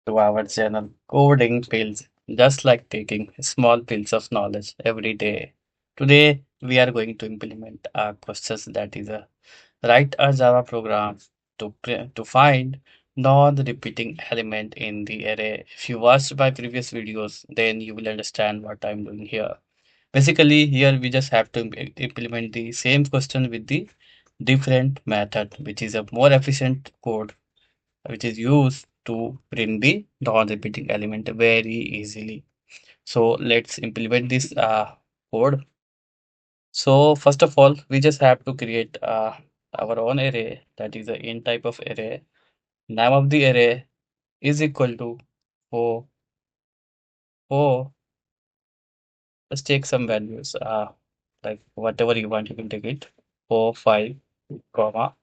to our channel Coding Pills, just like taking small pills of knowledge every day. Today, we are going to implement a process that is a write a Java program to find non-repeating element in the array. If you watched my previous videos, then you will understand what I'm doing here. Basically, here we just have to implement the same question with the different method, which is a more efficient code which is used to print the non-repeating element very easily. So let's implement this code. So first of all, we just have to create our own array, that is a int type of array. Name of the array is equal to 4. 4. Let's take some values, like whatever you want, you can take it. 4, 5, comma,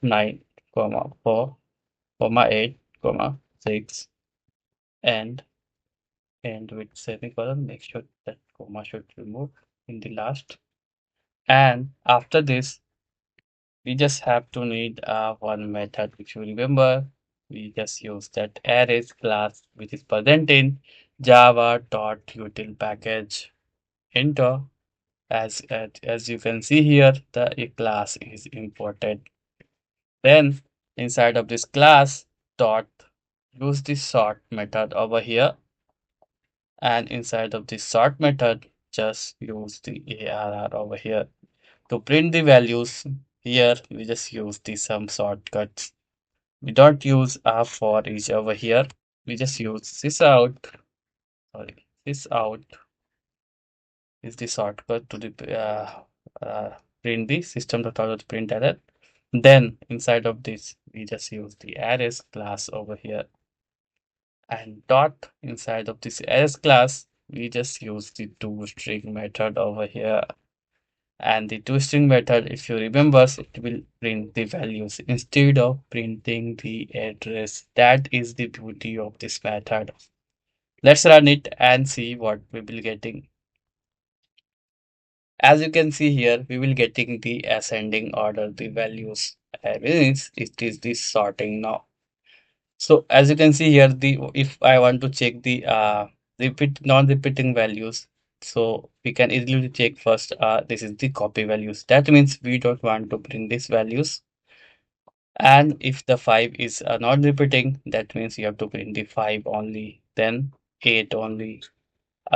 9, comma, 4, comma, 8, comma, 6, and end with semicolon. Make sure that comma should remove in the last. And after this, we just have to need one method. If you remember, we just use that arrays class, which is present in java.util package. Enter. As you can see here, the class is imported. Then inside of this class, dot use the sort method over here, and inside of this sort method, just use the arr over here to print the values. Here we just use the some shortcuts. We don't use a for each over here. We just use this out. Sorry, this out is the shortcut to the print the system.out print error. Then inside of this, we just use the arrays class over here, and dot inside of this arrays class, we just use the toString method over here. And the toString method, if you remember, it will print the values instead of printing the address. That is the beauty of this method. Let's run it and see what we will getting. As you can see here, we will getting the ascending order, the values. Means it is the sorting now. So as you can see here, the if I want to check the non-repeating values, so we can easily check first. This is the copy values. That means we don't want to print these values. And if the 5 is not repeating, that means you have to print the 5 only, then 8 only,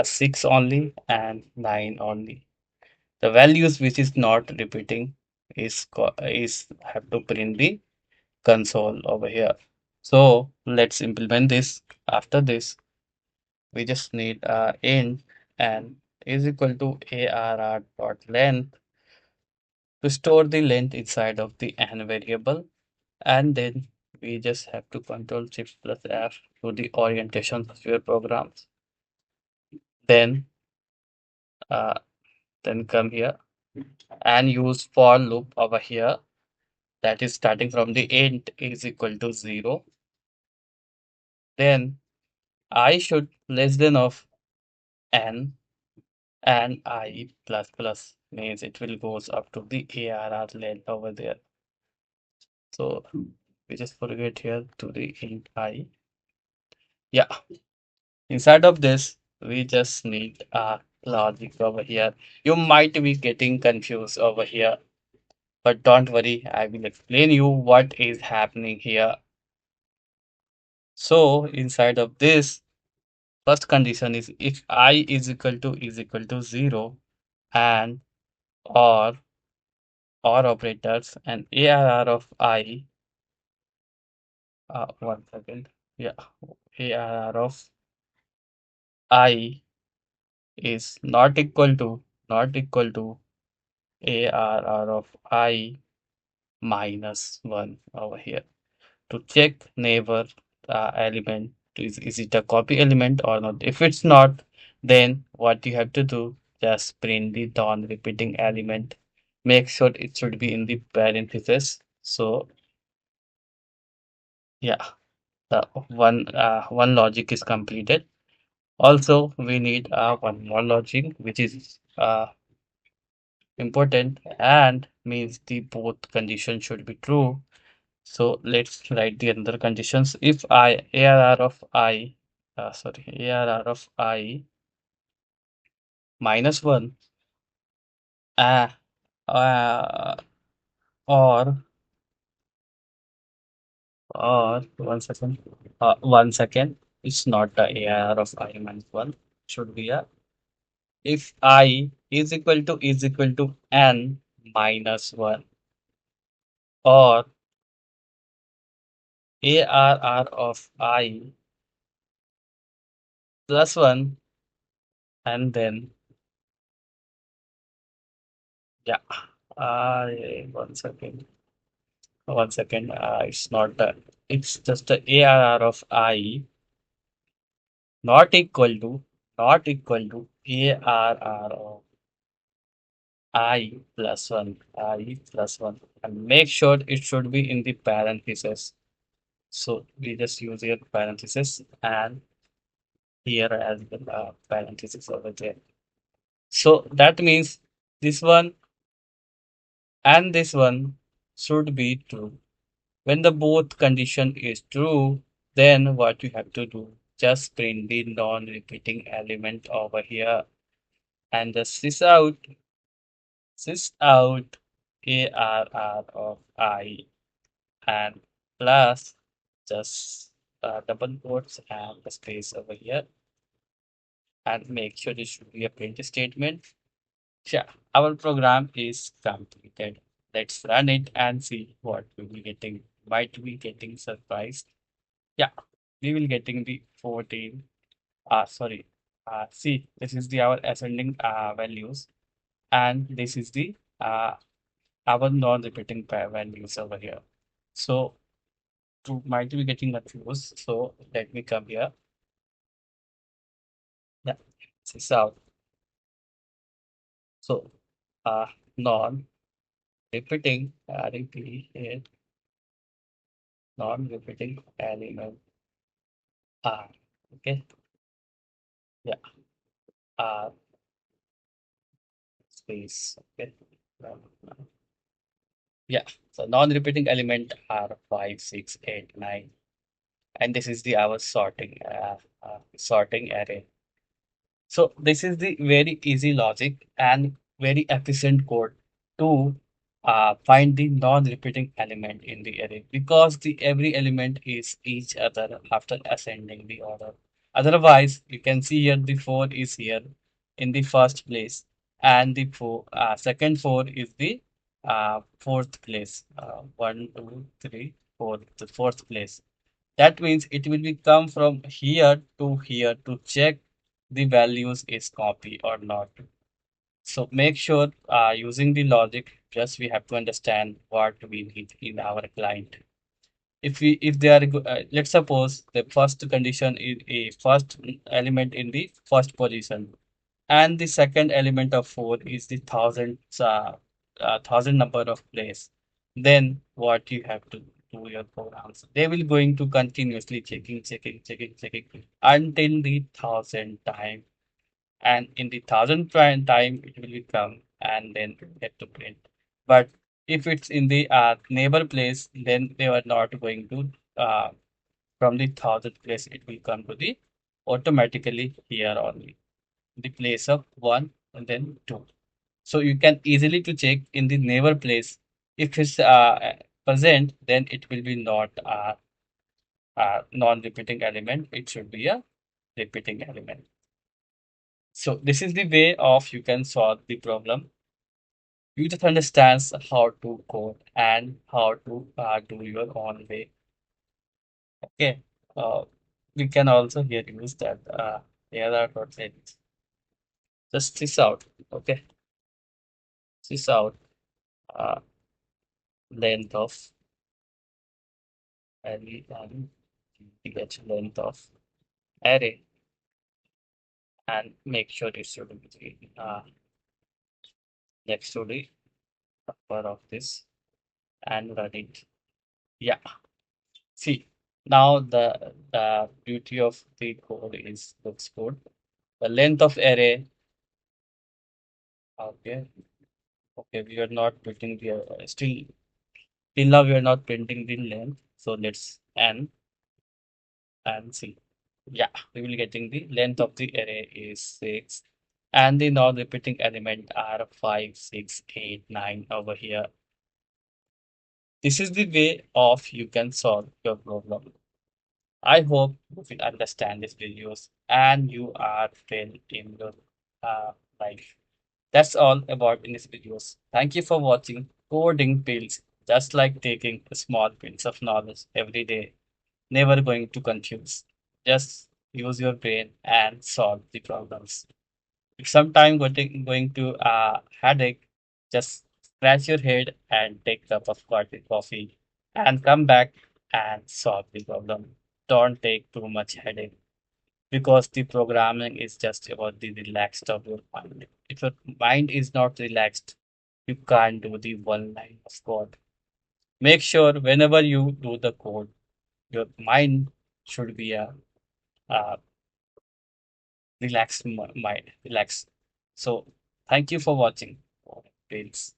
6 only, and 9 only. The values which is not repeating is have to print the console over here. So let's implement this. After this, we just need int and is equal to arr dot length to store the length inside of the n variable, and then we just have to control shift plus F to the orientation of your programs. Then uh, then come here and use for loop over here, that is starting from the int is equal to 0. Then I should less than of n, and I plus plus means it will goes up to the ARR length over there. So we just forget here to the int I. Yeah, inside of this, we just need a logic over here. You might be getting confused over here, but don't worry, I will explain you what is happening here. So inside of this, first condition is if I is equal to 0 and or operators and ARR of I, 1 second, yeah, ARR of I is not equal to ARR of I minus 1 over here. To check neighbor element, is it a copy element or not? If it's not, then what you have to do, just print the non-repeating element. Make sure it should be in the parentheses. So yeah, the one logic is completed. Also, we need one more logic, which is important and means the both condition should be true. So let's write the other conditions. If I ARR of I, ARR of I minus one, uh, uh, or 1 second, 1 second, it's not the ARR of I minus one. Should be a if I is equal to n minus one, or ARR of I plus one, and then yeah, 1 second. 1 second. It's not the. It's just the ARR of I not equal to ARR of I plus one, and make sure it should be in the parentheses. So we just use here parentheses and here as well parentheses over there. So that means this one and this one should be true. When the both condition is true, then what you have to do, just print the non-repeating element over here and just sys out ARR of I and plus just double quotes and the space over here, and make sure this should be a print statement. Yeah, our program is completed. Let's run it and see what we will getting. Might be getting surprised. Yeah, we will getting the 14. Sorry. See, this is the our ascending values, and this is the our non-repeating pair values over here. So to might be getting confused. So let me come here. Yeah, this is out. So non-repeating repeat non-repeating element R. Okay. Yeah. R space. Okay. Yeah. So non-repeating element are 5, 6, 8, 9, and this is the our sorting array. So this is the very easy logic and very efficient code to find the non-repeating element in the array, because the every element is each other after ascending the order. Otherwise, you can see here the 4 is here in the first place, and the second 4 is the fourth place. 1, 2, 3, 4, the fourth place. That means it will be come from here to here to check the values is copy or not. So make sure using the logic, just we have to understand what we need in our client. If they are let's suppose the first condition is a first element in the first position, and the second element of 4 is the thousand number of place, then what you have to do your programs, they will going to continuously checking until the thousand time, and in the thousand time it will become and then get to print. But if it's in the neighbor place, then they are not going to from the thousand place, it will come to the automatically here only the place of 1 and then 2. So you can easily to check in the neighbor place. If it's present, then it will be not non-repeating element. It should be a repeating element. So this is the way of you can solve the problem. You just understands how to code and how to do your own way. Okay. Uh, we can also here use that ARR.let. Just this out. Okay. This out uh, length of array and we get length of array, and make sure it should be next to the upper of this and run it. Yeah. See, now the beauty of the code is looks good. The length of array. Okay. Okay, we are not putting the still. Till now, we are not printing the length. So let's and see. Yeah, we will getting the length of the array is 6. And the non-repeating element are 5, 6, 8, 9 over here. This is the way of you can solve your problem. I hope you will understand these videos and you are well in your life. That's all about in these videos. Thank you for watching. Coding pills, just like taking small pills of knowledge every day. Never going to confuse. Just use your brain and solve the problems. If sometime going to headache, just scratch your head and take a cup of coffee and come back and solve the problem. Don't take too much headache because the programming is just about the relaxed of your mind. If your mind is not relaxed, you can't do the one line of code. Make sure whenever you do the code, your mind should be a relaxed mind, relaxed. So thank you for watching. Please.